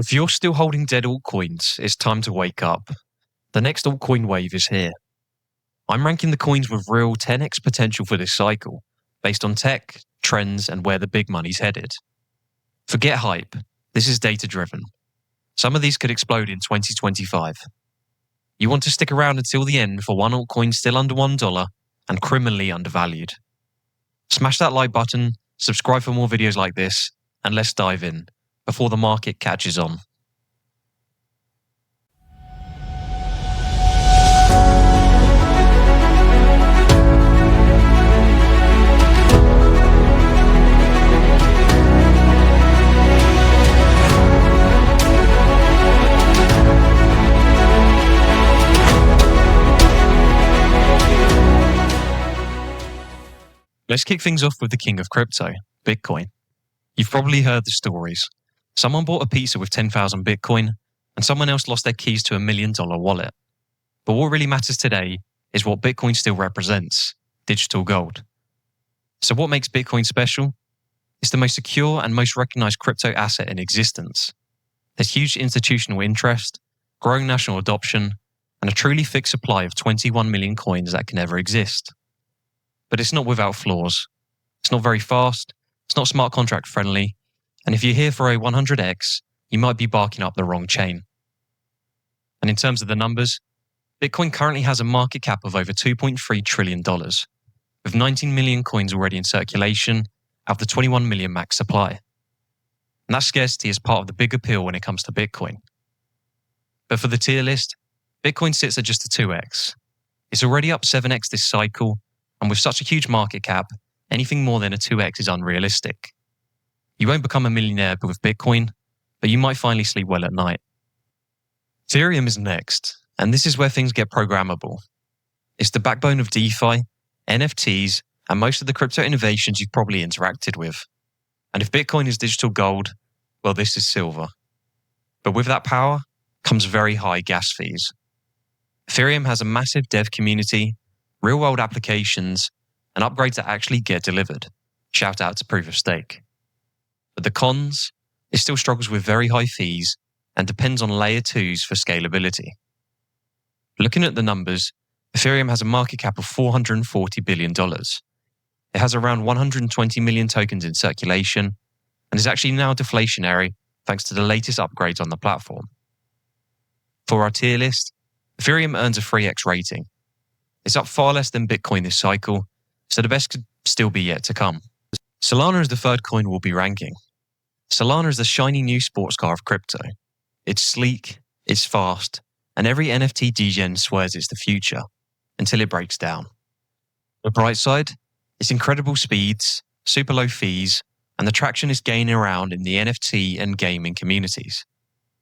If you're still holding dead altcoins, it's time to wake up. The next altcoin wave is here. I'm ranking the coins with real 10x potential for this cycle, based on tech, trends, and where the big money's headed. Forget hype. This is data-driven. Some of these could explode in 2025. You want to stick around until the end for one altcoin still under $1 and criminally undervalued. Smash that like button, subscribe for more videos like this, and let's dive in before the market catches on. Let's kick things off with the king of crypto, Bitcoin. You've probably heard the stories. Someone bought a pizza with 10,000 Bitcoin, and someone else lost their keys to $1 million wallet. But what really matters today is what Bitcoin still represents, digital gold. So what makes Bitcoin special? It's the most secure and most recognized crypto asset in existence. There's huge institutional interest, growing national adoption, and a truly fixed supply of 21 million coins that can never exist. But it's not without flaws. It's not very fast, it's not smart contract friendly, and if you're here for a 100x, you might be barking up the wrong chain. And in terms of the numbers, Bitcoin currently has a market cap of over $2.3 trillion, with 19 million coins already in circulation out of the 21 million max supply. And that scarcity is part of the big appeal when it comes to Bitcoin. But for the tier list, Bitcoin sits at just a 2x. It's already up 7x this cycle, and with such a huge market cap, anything more than a 2x is unrealistic. You won't become a millionaire with Bitcoin, but you might finally sleep well at night. Ethereum is next, and this is where things get programmable. It's the backbone of DeFi, NFTs, and most of the crypto innovations you've probably interacted with. And if Bitcoin is digital gold, well, this is silver. But with that power comes very high gas fees. Ethereum has a massive dev community, real-world applications, and upgrades that actually get delivered. Shout out to Proof of Stake. But the cons, it still struggles with very high fees and depends on layer 2s for scalability. Looking at the numbers, Ethereum has a market cap of $440 billion. It has around 120 million tokens in circulation and is actually now deflationary thanks to the latest upgrades on the platform. For our tier list, Ethereum earns a 3x rating. It's up far less than Bitcoin this cycle, so the best could still be yet to come. Solana is the third coin we'll be ranking. Solana is the shiny new sports car of crypto. It's sleek, it's fast, and every NFT degen swears it's the future, until it breaks down. The bright side, it's incredible speeds, super low fees, and the traction is gaining around in the NFT and gaming communities.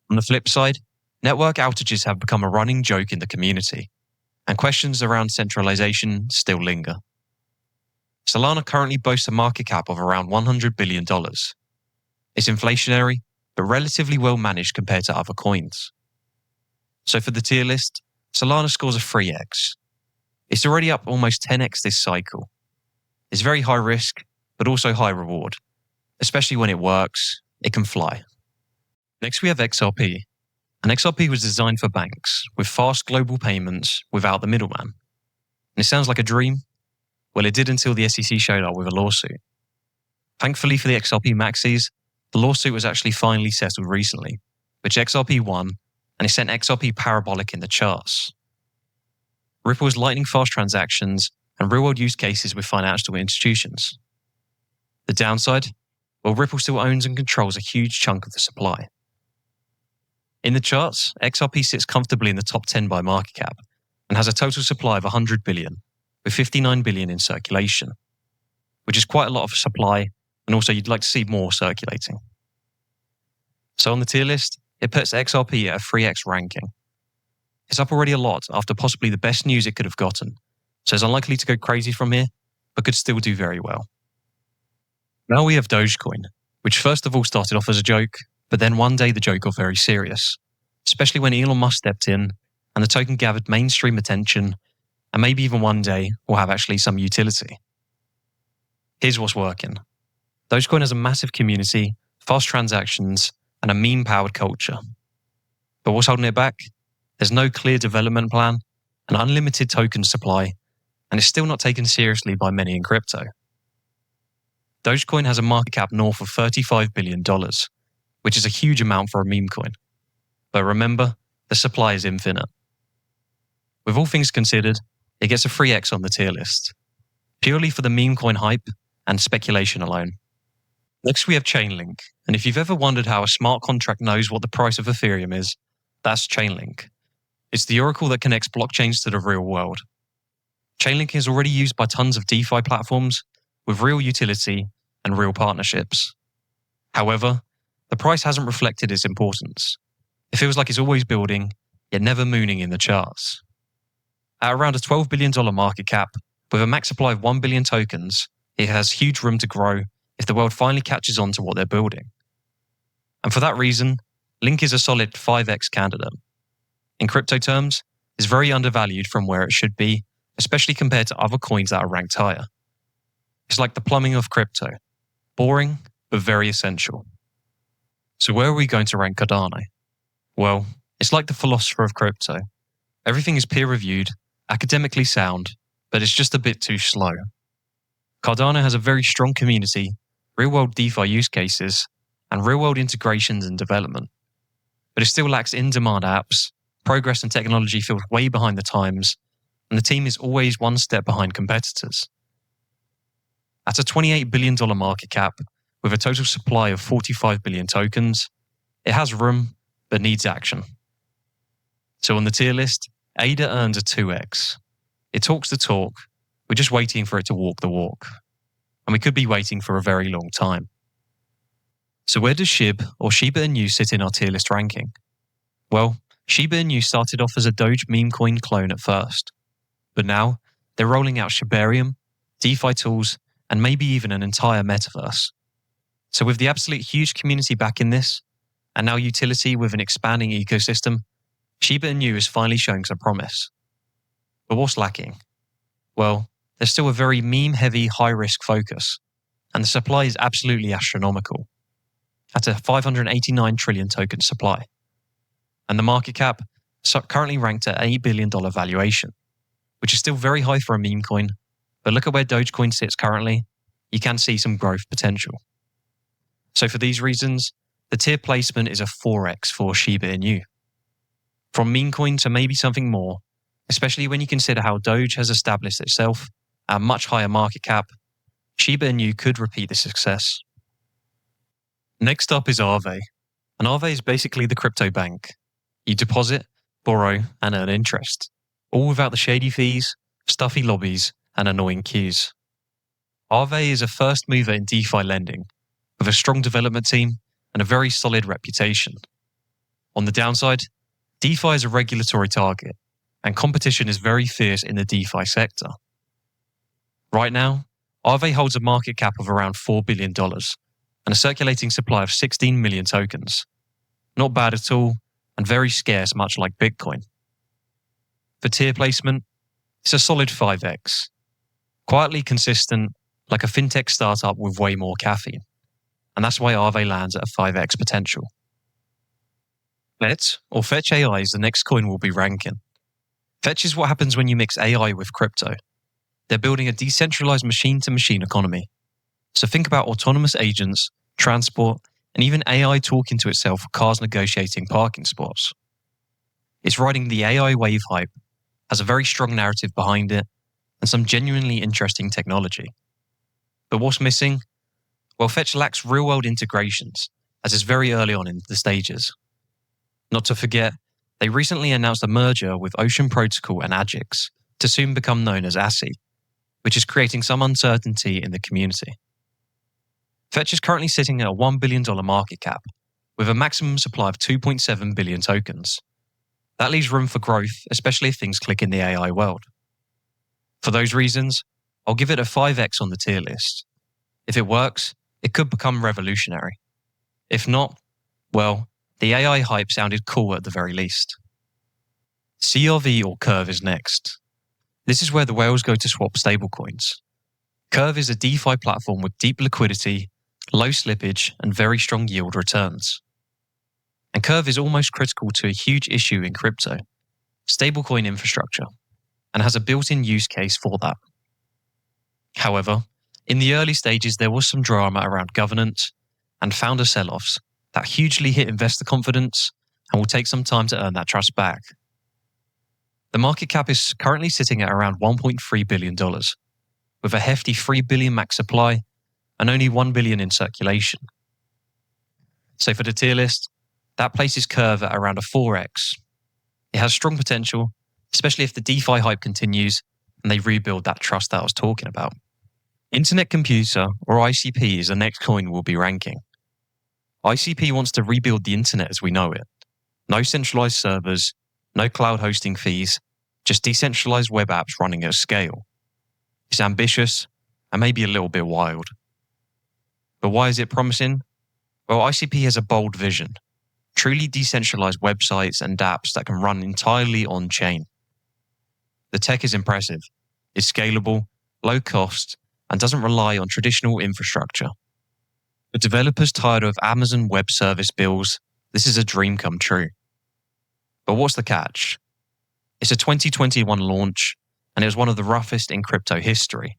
On the flip side, network outages have become a running joke in the community, and questions around centralization still linger. Solana currently boasts a market cap of around $100 billion. It's inflationary, but relatively well managed compared to other coins. So for the tier list, Solana scores a 3x. It's already up almost 10x this cycle. It's very high risk, but also high reward. Especially when it works, it can fly. Next we have XRP. And XRP was designed for banks, with fast global payments without the middleman. And it sounds like a dream? Well, it did until the SEC showed up with a lawsuit. Thankfully for the XRP maxis, the lawsuit was actually finally settled recently, which XRP won, and it sent XRP parabolic in the charts. Ripple's lightning-fast transactions and real-world use cases with financial institutions. The downside? Well, Ripple still owns and controls a huge chunk of the supply. In the charts, XRP sits comfortably in the top 10 by market cap and has a total supply of 100 billion, with 59 billion in circulation, which is quite a lot of supply, and also you'd like to see more circulating. So on the tier list, it puts XRP at a 3x ranking. It's up already a lot after possibly the best news it could have gotten, so it's unlikely to go crazy from here, but could still do very well. Now we have Dogecoin, which first of all started off as a joke, but then one day the joke got very serious, especially when Elon Musk stepped in and the token gathered mainstream attention, and maybe even one day will have actually some utility. Here's what's working. Dogecoin has a massive community, fast transactions, and a meme-powered culture. But what's holding it back? There's no clear development plan, an unlimited token supply, and it's still not taken seriously by many in crypto. Dogecoin has a market cap north of $35 billion, which is a huge amount for a meme coin. But remember, the supply is infinite. With all things considered, it gets a 3x on the tier list, purely for the meme coin hype and speculation alone. Next, we have Chainlink, and if you've ever wondered how a smart contract knows what the price of Ethereum is, that's Chainlink. It's the oracle that connects blockchains to the real world. Chainlink is already used by tons of DeFi platforms with real utility and real partnerships. However, the price hasn't reflected its importance. It feels like it's always building, yet never mooning in the charts. At around a $12 billion market cap, with a max supply of 1 billion tokens, it has huge room to grow if the world finally catches on to what they're building. And for that reason, Link is a solid 5x candidate. In crypto terms, it's very undervalued from where it should be, especially compared to other coins that are ranked higher. It's like the plumbing of crypto. Boring, but very essential. So where are we going to rank Cardano? Well, it's like the philosopher of crypto. Everything is peer-reviewed, academically sound, but it's just a bit too slow. Cardano has a very strong community, real-world DeFi use cases, and real-world integrations and development. But it still lacks in-demand apps, progress and technology feels way behind the times, and the team is always one step behind competitors. At a $28 billion market cap, with a total supply of 45 billion tokens, it has room, but needs action. So on the tier list, ADA earns a 2x. It talks the talk, we're just waiting for it to walk the walk. And we could be waiting for a very long time. So where does SHIB or Shiba Inu sit in our tier list ranking? Well, Shiba Inu started off as a Doge meme coin clone at first. But now, they're rolling out Shibarium, DeFi tools, and maybe even an entire metaverse. So with the absolute huge community backing this, and now utility with an expanding ecosystem, Shiba Inu is finally showing some promise. But what's lacking? Well, there's still a very meme-heavy, high-risk focus, and the supply is absolutely astronomical, at a 589 trillion token supply. And the market cap is currently ranked at $8 billion valuation, which is still very high for a meme coin, but look at where Dogecoin sits currently, you can see some growth potential. So for these reasons, the tier placement is a 4x for Shiba Inu. From meme coin to maybe something more, especially when you consider how Doge has established itself at a much higher market cap, Shiba Inu could repeat the success. Next up is AAVE. And AAVE is basically the crypto bank. You deposit, borrow, and earn interest, all without the shady fees, stuffy lobbies, and annoying queues. AAVE is a first mover in DeFi lending, with a strong development team and a very solid reputation. On the downside, DeFi is a regulatory target, and competition is very fierce in the DeFi sector. Right now, AAVE holds a market cap of around $4 billion and a circulating supply of 16 million tokens. Not bad at all, and very scarce, much like Bitcoin. For tier placement, it's a solid 5x. Quietly consistent, like a fintech startup with way more caffeine. And that's why AAVE lands at a 5x potential. FET, or Fetch AI, is the next coin we'll be ranking. Fetch is what happens when you mix AI with crypto. They're building a decentralized machine-to-machine economy. So think about autonomous agents, transport, and even AI talking to itself for cars negotiating parking spots. It's riding the AI wave hype, has a very strong narrative behind it, and some genuinely interesting technology. But what's missing? Well, Fetch lacks real-world integrations, as it's very early on in the stages. Not to forget, they recently announced a merger with Ocean Protocol and Agix to soon become known as ASI, which is creating some uncertainty in the community. Fetch is currently sitting at a $1 billion market cap, with a maximum supply of 2.7 billion tokens. That leaves room for growth, especially if things click in the AI world. For those reasons, I'll give it a 5x on the tier list. If it works, it could become revolutionary. If not, well, the AI hype sounded cool at the very least. CRV or Curve is next. This is where the whales go to swap stablecoins. Curve is a DeFi platform with deep liquidity, low slippage, and very strong yield returns. And Curve is almost critical to a huge issue in crypto, stablecoin infrastructure, and has a built-in use case for that. However, in the early stages, there was some drama around governance and founder sell-offs that hugely hit investor confidence and will take some time to earn that trust back. The market cap is currently sitting at around $1.3 billion, with a hefty 3 billion max supply and only 1 billion in circulation. So for the tier list, that places Curve at around a 4x. It has strong potential, especially if the DeFi hype continues and they rebuild that trust that I was talking about. Internet Computer, or ICP, is the next coin we'll be ranking. ICP wants to rebuild the internet as we know it. No centralized servers, no cloud hosting fees, just decentralized web apps running at scale. It's ambitious and maybe a little bit wild. But why is it promising? Well, ICP has a bold vision. Truly decentralized websites and apps that can run entirely on-chain. The tech is impressive. It's scalable, low cost, and doesn't rely on traditional infrastructure. For developers tired of Amazon Web Service bills, this is a dream come true. But what's the catch? It's a 2021 launch, and it was one of the roughest in crypto history.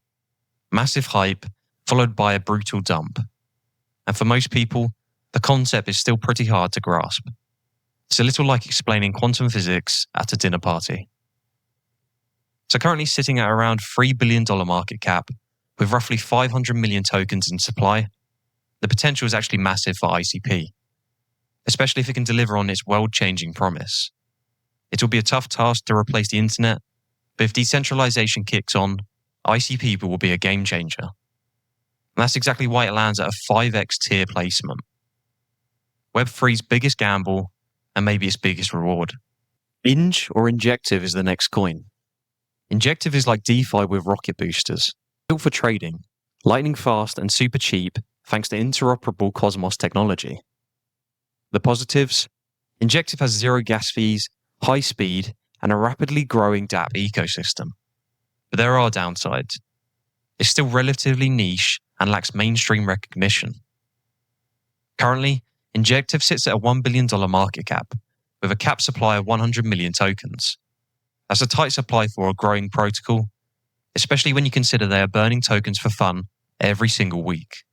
Massive hype, followed by a brutal dump. And for most people, the concept is still pretty hard to grasp. It's a little like explaining quantum physics at a dinner party. So currently sitting at around $3 billion market cap, with roughly 500 million tokens in supply, the potential is actually massive for ICP, especially if it can deliver on its world-changing promise. It will be a tough task to replace the internet, but if decentralization kicks on, ICP will be a game changer. And that's exactly why it lands at a 5x tier placement. Web3's biggest gamble, and maybe its biggest reward. Inj or Injective is the next coin. Injective is like DeFi with rocket boosters. Built for trading, lightning fast and super cheap thanks to interoperable Cosmos technology. The positives? Injective has zero gas fees, high speed, and a rapidly growing dApp ecosystem. But there are downsides. It's still relatively niche and lacks mainstream recognition. Currently, Injective sits at a $1 billion market cap, with a cap supply of 100 million tokens. That's a tight supply for a growing protocol, especially when you consider they are burning tokens for fun every single week.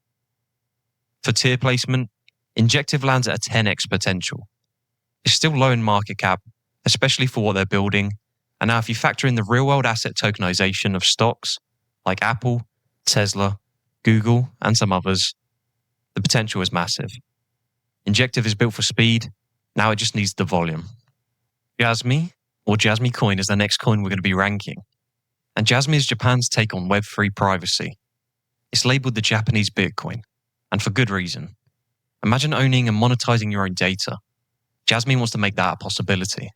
For tier placement, Injective lands at a 10x potential. It's still low in market cap, especially for what they're building, and now if you factor in the real-world asset tokenization of stocks like Apple, Tesla, Google, and some others, the potential is massive. Injective is built for speed, now it just needs the volume. JASMY, or JASMY coin, is the next coin we're going to be ranking. And JASMY is Japan's take on Web3 privacy. It's labeled the Japanese Bitcoin, and for good reason. Imagine owning and monetizing your own data. JASMY wants to make that a possibility.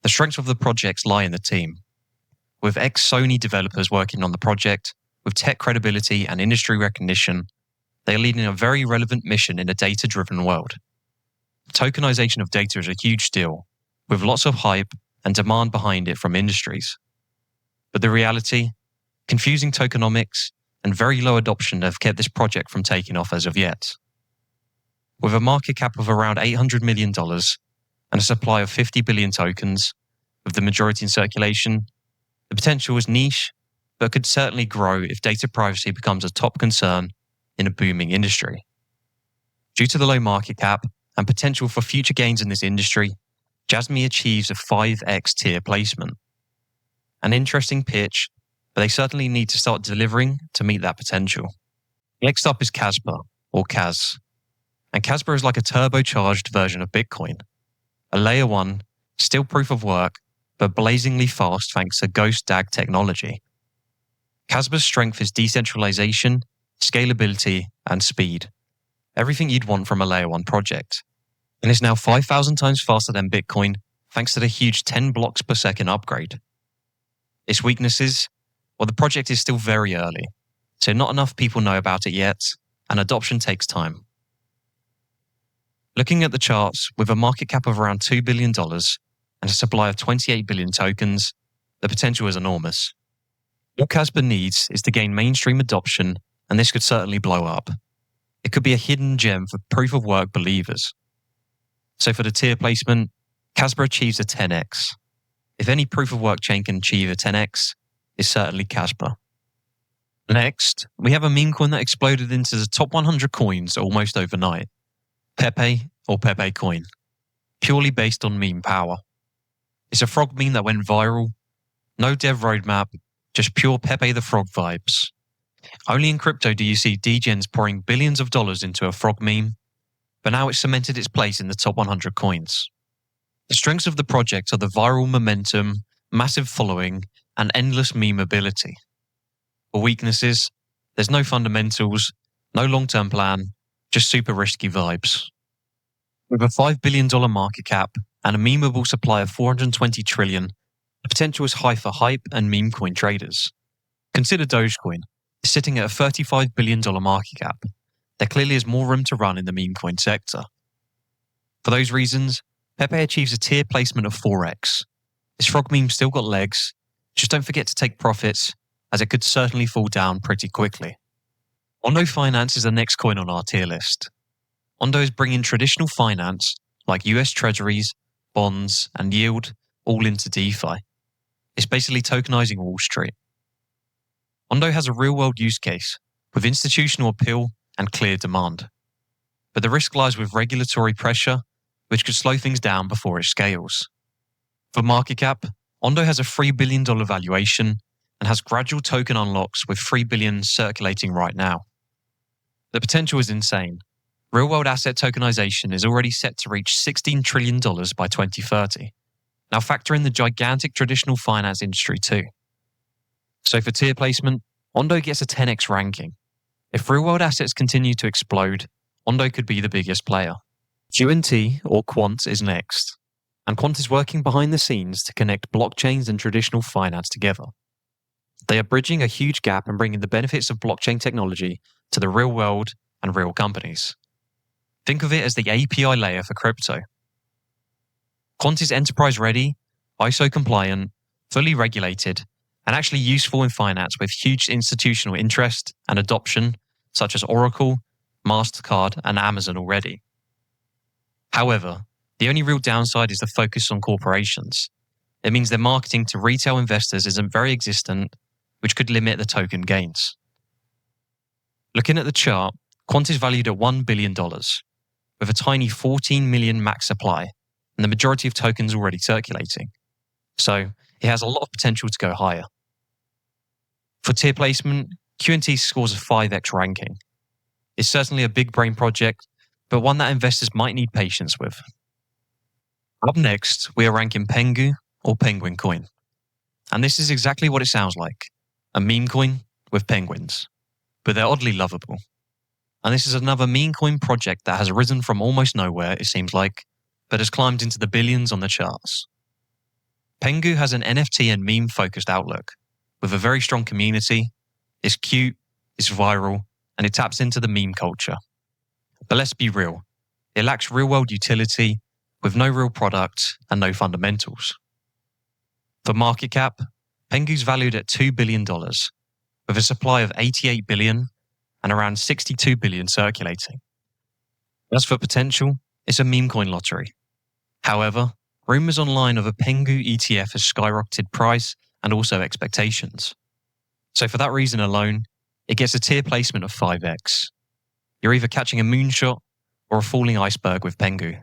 The strengths of the projects lie in the team. With ex-Sony developers working on the project, with tech credibility and industry recognition, they are leading a very relevant mission in a data-driven world. Tokenization of data is a huge deal, with lots of hype and demand behind it from industries. But the reality, confusing tokenomics and very low adoption have kept this project from taking off as of yet. With a market cap of around $800 million and a supply of 50 billion tokens, with the majority in circulation, the potential is niche, but could certainly grow if data privacy becomes a top concern in a booming industry. Due to the low market cap and potential for future gains in this industry, JASMY achieves a 5x tier placement. An interesting pitch, but they certainly need to start delivering to meet that potential. Next up is Casper, or Cas. And Casper is like a turbocharged version of Bitcoin. A layer 1, still proof of work, but blazingly fast thanks to Ghost DAG technology. Casper's strength is decentralization, scalability, and speed. Everything you'd want from a layer 1 project. And it's now 5,000 times faster than Bitcoin thanks to the huge 10 blocks per second upgrade. Its weaknesses? Well, the project is still very early, so not enough people know about it yet, and adoption takes time. Looking at the charts, with a market cap of around $2 billion and a supply of 28 billion tokens, the potential is enormous. All Casper needs is to gain mainstream adoption, and this could certainly blow up. It could be a hidden gem for proof-of-work believers. So for the tier placement, Casper achieves a 10x. If any proof of work chain can achieve a 10x, it's certainly Casper. Next, we have a meme coin that exploded into the top 100 coins almost overnight. PEPE or PEPE coin, purely based on meme power. It's a frog meme that went viral. No dev roadmap, just pure PEPE the Frog vibes. Only in crypto do you see degens pouring billions of dollars into a frog meme, but now it's cemented its place in the top 100 coins. The strengths of the project are the viral momentum, massive following, and endless meme ability. For weaknesses, there's no fundamentals, no long-term plan, just super risky vibes. With a $5 billion market cap and a memeable supply of 420 trillion, the potential is high for hype and meme coin traders. Consider Dogecoin. It's sitting at a $35 billion market cap. There clearly is more room to run in the meme coin sector. For those reasons, PEPE achieves a tier placement of 4x. This frog meme still got legs, just don't forget to take profits, as it could certainly fall down pretty quickly. ONDO Finance is the next coin on our tier list. ONDO is bringing traditional finance, like US Treasuries, bonds, and yield, all into DeFi. It's basically tokenizing Wall Street. ONDO has a real-world use case, with institutional appeal and clear demand. But the risk lies with regulatory pressure, which could slow things down before it scales. For market cap, ONDO has a $3 billion valuation and has gradual token unlocks with $3 billion circulating right now. The potential is insane. Real-world asset tokenization is already set to reach $16 trillion by 2030. Now factor in the gigantic traditional finance industry too. So for tier placement, ONDO gets a 10x ranking. If real-world assets continue to explode, ONDO could be the biggest player. QNT or Quant is next, and Quant is working behind the scenes to connect blockchains and traditional finance together. They are bridging a huge gap and bringing the benefits of blockchain technology to the real world and real companies. Think of it as the API layer for crypto. Quant is enterprise ready, ISO compliant, fully regulated, and actually useful in finance with huge institutional interest and adoption, such as Oracle, MasterCard, and Amazon already. However, the only real downside is the focus on corporations. It means their marketing to retail investors isn't very existent, which could limit the token gains. Looking at the chart, Quant is valued at $1 billion, with a tiny 14 million max supply, and the majority of tokens already circulating. So, it has a lot of potential to go higher. For tier placement, QNT scores a 5x ranking. It's certainly a big brain project, but one that investors might need patience with. Up next, we are ranking PENGU or Penguin coin. And this is exactly what it sounds like, a meme coin with penguins. But they're oddly lovable. And this is another meme coin project that has arisen from almost nowhere, it seems like, but has climbed into the billions on the charts. PENGU has an NFT and meme-focused outlook, with a very strong community. It's cute, it's viral, and it taps into the meme culture. But let's be real, it lacks real-world utility, with no real product and no fundamentals. For market cap, PENGU's valued at $2 billion, with a supply of 88 billion and around 62 billion circulating. As for potential, it's a meme coin lottery. However, rumours online of a PENGU ETF has skyrocketed price and also expectations. So for that reason alone, it gets a tier placement of 5x. You're either catching a moonshot or a falling iceberg with PENGU.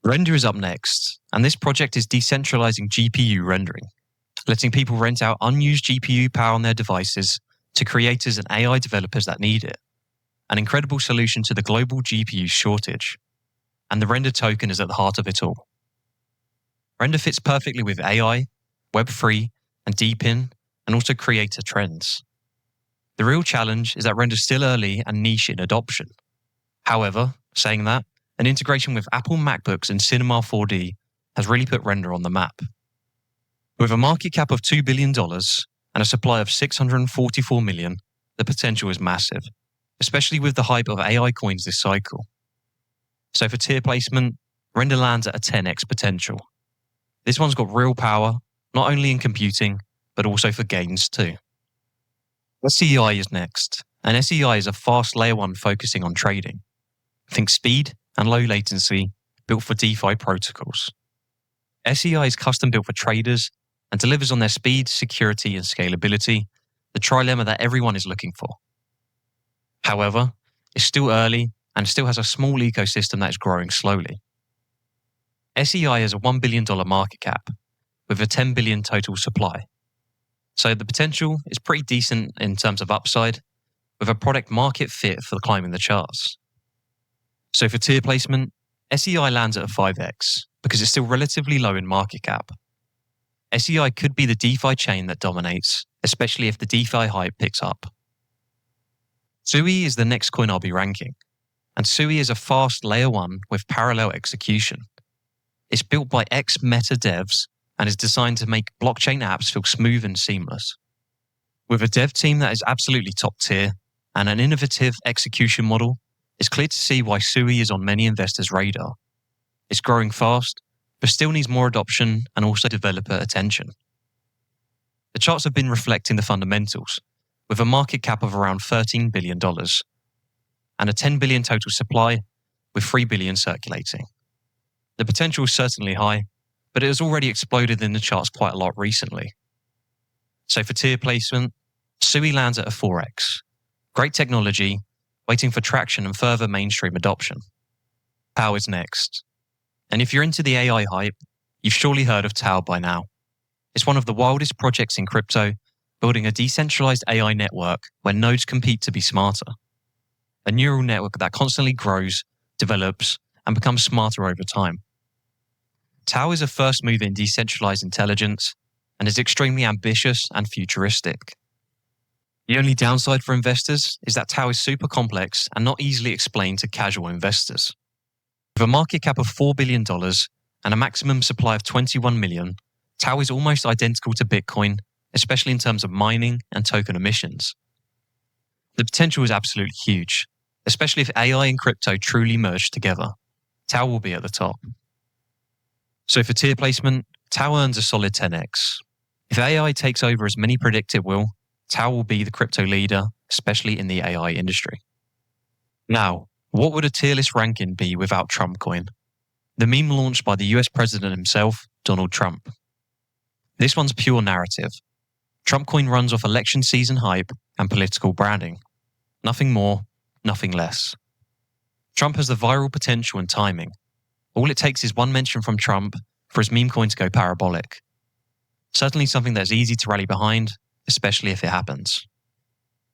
Render is up next, and this project is decentralizing GPU rendering, letting people rent out unused GPU power on their devices to creators and AI developers that need it. An incredible solution to the global GPU shortage. And the Render token is at the heart of it all. Render fits perfectly with AI, Web3, and DeepIn, and also creator trends. The real challenge is that Render's still early and niche in adoption. However, saying that, an integration with Apple MacBooks and Cinema 4D has really put Render on the map. With a market cap of $2 billion and a supply of 644 million, the potential is massive, especially with the hype of AI coins this cycle. So for tier placement, Render lands at a 10x potential. This one's got real power, not only in computing, but also for gains too. SEI is next, and SEI is a fast layer 1 focusing on trading. Think speed and low latency, built for DeFi protocols. SEI is custom built for traders and delivers on their speed, security, and scalability, the trilemma that everyone is looking for. However, it's still early and still has a small ecosystem that is growing slowly. SEI has a $1 billion market cap with a $10 billion total supply. So the potential is pretty decent in terms of upside, with a product market fit for climbing the charts. So for tier placement, SEI lands at a 5x because it's still relatively low in market cap. SEI could be the DeFi chain that dominates, especially if the DeFi hype picks up. SUI is the next coin I'll be ranking, and SUI is a fast layer 1 with parallel execution. It's built by ex-Meta devs and is designed to make blockchain apps feel smooth and seamless. With a dev team that is absolutely top tier and an innovative execution model, it's clear to see why SUI is on many investors' radar. It's growing fast, but still needs more adoption and also developer attention. The charts have been reflecting the fundamentals, with a market cap of around $13 billion and a $10 billion total supply with $3 billion circulating. The potential is certainly high, but it has already exploded in the charts quite a lot recently. So for tier placement, SUI lands at a 4x. Great technology, waiting for traction and further mainstream adoption. TAO is next. And if you're into the AI hype, you've surely heard of TAO by now. It's one of the wildest projects in crypto, building a decentralized AI network where nodes compete to be smarter. A neural network that constantly grows, develops, and becomes smarter over time. TAO is a first move in decentralized intelligence and is extremely ambitious and futuristic. The only downside for investors is that TAO is super complex and not easily explained to casual investors. With a market cap of $4 billion and a maximum supply of 21 million, TAO is almost identical to Bitcoin, especially in terms of mining and token emissions. The potential is absolutely huge, especially if AI and crypto truly merge together. TAO will be at the top. So for tier placement, TAO earns a solid 10x. If AI takes over as many predict it will, TAO will be the crypto leader, especially in the AI industry. Now, what would a tier list ranking be without Trump coin? The meme launched by the US president himself, Donald Trump. This one's pure narrative. Trump coin runs off election season hype and political branding. Nothing more, nothing less. Trump has the viral potential and timing. All it takes is one mention from Trump for his meme coin to go parabolic. Certainly something that's easy to rally behind, especially if it happens.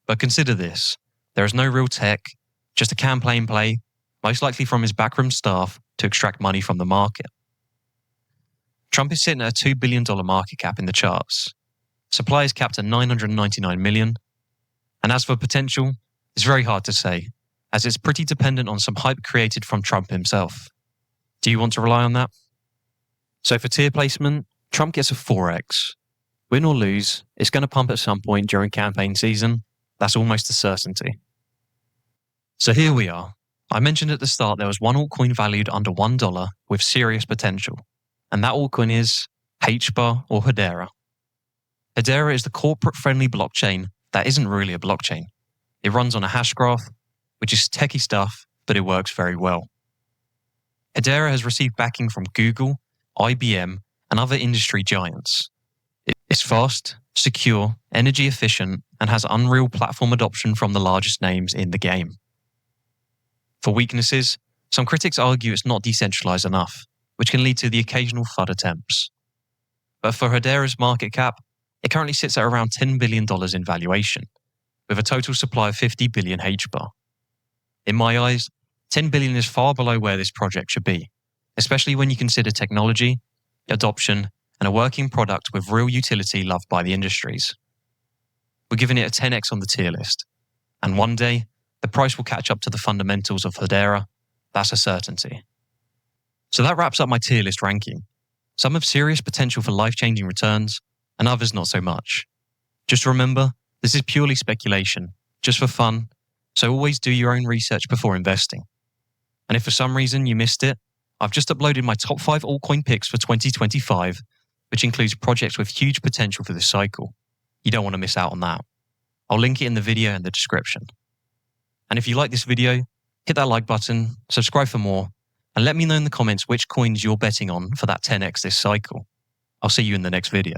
But consider this. There is no real tech, just a campaign play, most likely from his backroom staff to extract money from the market. Trump is sitting at a $2 billion market cap in the charts. Supply is capped at 999 million. And as for potential, it's very hard to say, as it's pretty dependent on some hype created from Trump himself. Do you want to rely on that? So for tier placement, Trump gets a 4x. Win or lose, it's going to pump at some point during campaign season. That's almost a certainty. So here we are. I mentioned at the start there was one altcoin valued under $1 with serious potential. And that altcoin is HBAR or Hedera. Hedera is the corporate-friendly blockchain that isn't really a blockchain. It runs on a hash graph, which is techie stuff, but it works very well. Hedera has received backing from Google, IBM, and other industry giants. It's fast, secure, energy efficient, and has unreal platform adoption from the largest names in the game. For weaknesses, some critics argue it's not decentralized enough, which can lead to the occasional FUD attempts. But for Hedera's market cap, it currently sits at around $10 billion in valuation, with a total supply of 50 billion HBAR. In my eyes, 10 billion is far below where this project should be, especially when you consider technology, adoption, and a working product with real utility loved by the industries. We're giving it a 10x on the tier list, and one day, the price will catch up to the fundamentals of Hedera. That's a certainty. So that wraps up my tier list ranking. Some have serious potential for life-changing returns, and others not so much. Just remember, this is purely speculation, just for fun, so always do your own research before investing. And if for some reason you missed it, I've just uploaded my top 5 altcoin picks for 2025, which includes projects with huge potential for this cycle. You don't want to miss out on that. I'll link it in the video and the description. And if you like this video, hit that like button, subscribe for more, And let me know in the comments which coins you're betting on for that 10x this cycle. I'll see you in the next video.